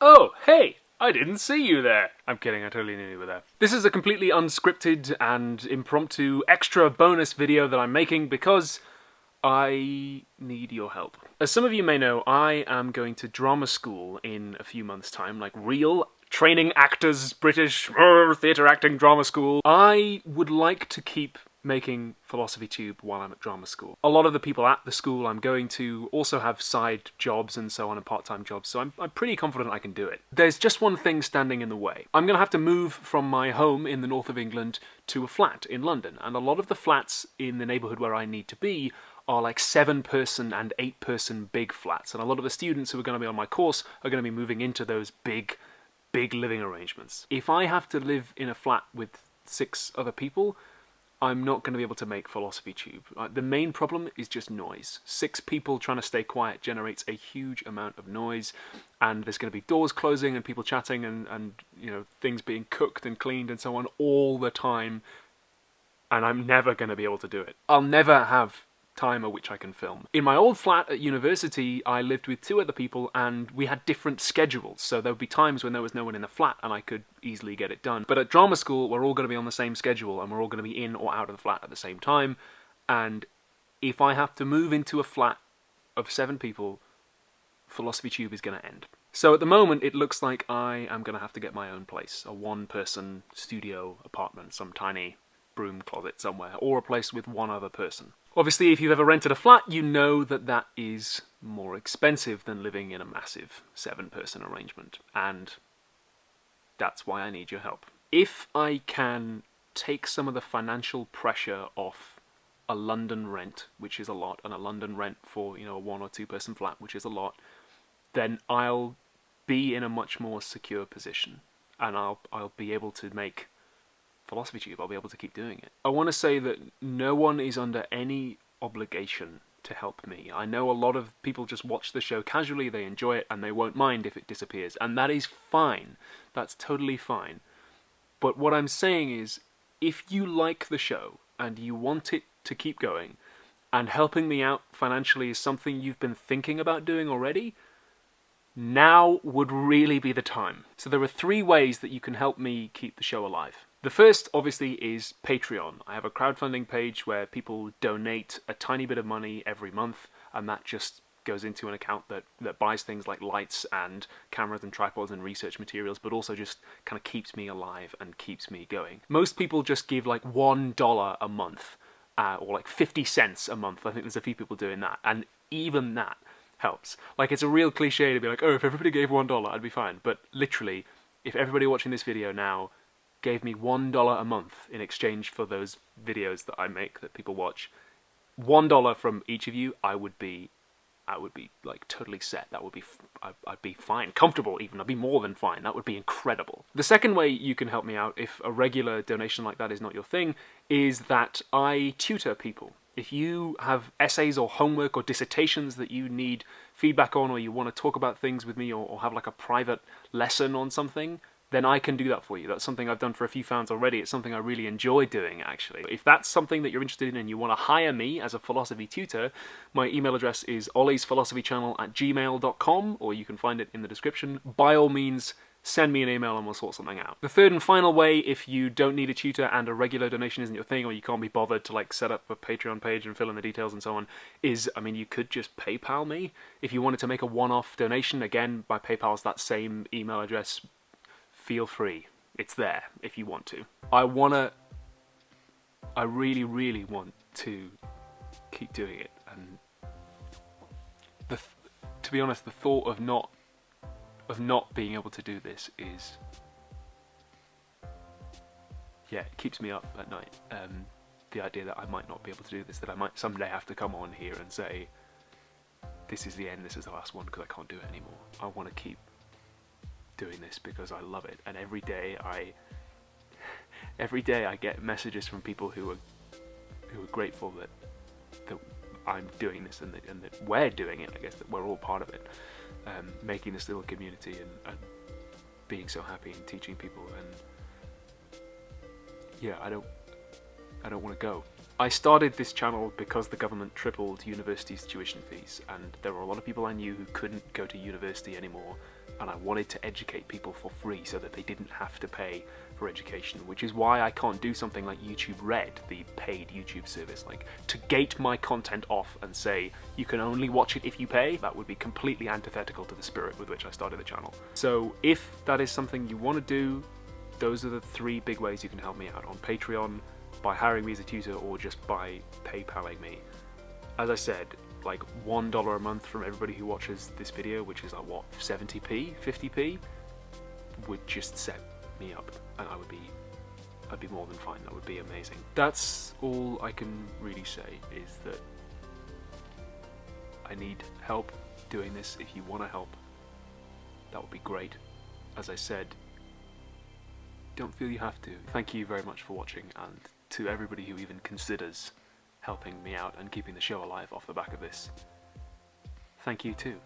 Oh, hey! I didn't see you there! I'm kidding, I totally knew you were there. This is a completely unscripted and impromptu extra bonus video that I'm making because I need your help. As some of you may know, I am going to drama school in a few months' time, like real training actors, British theatre acting drama school. I would like to keep making Philosophy Tube while I'm at drama school. A lot of the people at the school I'm going to also have side jobs and so on and part-time jobs, so I'm pretty confident I can do it. There's just one thing standing in the way. I'm going to have to move from my home in the north of England to a flat in London, and a lot of the flats in the neighbourhood where I need to be are like 7-person and 8-person big flats, and a lot of the students who are going to be on my course are going to be moving into those big living arrangements. If I have to live in a flat with 6 other people, I'm not going to be able to make Philosophy Tube. The main problem is just noise. 6 people trying to stay quiet generates a huge amount of noise, and there's going to be doors closing and people chatting and you know, things being cooked and cleaned and so on all the time, and I'm never going to be able to do it. I'll never have time at which I can film. In my old flat at university, I lived with 2 other people and we had different schedules, so there would be times when there was no one in the flat and I could easily get it done. But at drama school, we're all going to be on the same schedule and we're all going to be in or out of the flat at the same time, and if I have to move into a flat of 7 people, Philosophy Tube is going to end. So at the moment, it looks like I am going to have to get my own place, a 1-person studio apartment, some tiny broom closet somewhere, or a place with 1 other person. Obviously, if you've ever rented a flat, you know that that is more expensive than living in a massive 7-person arrangement, and that's why I need your help. If I can take some of the financial pressure off a London rent, which is a lot, and a London rent for, you know, a 1 or 2-person flat, which is a lot, then I'll be in a much more secure position, and I'll be able to make Philosophy Tube. I'll be able to keep doing it. I want to say that no one is under any obligation to help me. I know a lot of people just watch the show casually, they enjoy it, and they won't mind if it disappears, and that is fine. That's totally fine. But what I'm saying is, if you like the show and you want it to keep going, and helping me out financially is something you've been thinking about doing already, now would really be the time. So there are 3 ways that you can help me keep the show alive. The first, obviously, is Patreon. I have a crowdfunding page where people donate a tiny bit of money every month, and that just goes into an account that buys things like lights and cameras and tripods and research materials, but also just kind of keeps me alive and keeps me going. Most people just give like $1 a month, or like 50 cents a month. I think there's a few people doing that, and even that helps. Like, it's a real cliche to be like, oh, if everybody gave $1, I'd be fine. But literally, if everybody watching this video now gave me $1 a month in exchange for those videos that I make that people watch, $1 from each of you, I would be like totally set. That would be, I'd be fine, comfortable even. I'd be more than fine. That would be incredible. The second way you can help me out, if a regular donation like that is not your thing, is that I tutor people. If you have essays or homework or dissertations that you need feedback on, or you want to talk about things with me, or have like a private lesson on something, then I can do that for you. That's something I've done for a few fans already. It's something I really enjoy doing, actually. If that's something that you're interested in and you want to hire me as a philosophy tutor, my email address is olliesphilosophychannel@gmail.com, or you can find it in the description. By all means, send me an email and we'll sort something out. The third and final way, if you don't need a tutor and a regular donation isn't your thing, or you can't be bothered to like set up a Patreon page and fill in the details and so on, is, I mean, you could just PayPal me. If you wanted to make a one-off donation, again, my PayPal's that same email address. Feel free. It's there if you want to. I really, really want to keep doing it, and to be honest, the thought of not being able to do this is, yeah, it keeps me up at night. The idea that I might not be able to do this, that I might someday have to come on here and say, this is the end, this is the last one, because I can't do it anymore. I want to keep doing this because I love it, and every day I get messages from people who are grateful that I'm doing this, and that we're doing it. I guess that we're all part of it, making this little community and being so happy and teaching people. And yeah, I don't want to go. I started this channel because the government tripled university's tuition fees, and there were a lot of people I knew who couldn't go to university anymore and I wanted to educate people for free so that they didn't have to pay for education, which is why I can't do something like YouTube Red, the paid YouTube service. Like, to gate my content off and say you can only watch it if you pay, that would be completely antithetical to the spirit with which I started the channel. So if that is something you want to do, those are the 3 big ways you can help me out: on Patreon, by hiring me as a tutor, or just by PayPaling me. As I said, like $1 a month from everybody who watches this video, which is like what, 70p, 50p, would just set me up, and I'd be more than fine. That would be amazing. That's all I can really say, is that I need help doing this. If you want to help, that would be great. As I said, don't feel you have to. Thank you very much for watching, and to everybody who even considers helping me out and keeping the show alive off the back of this, thank you too.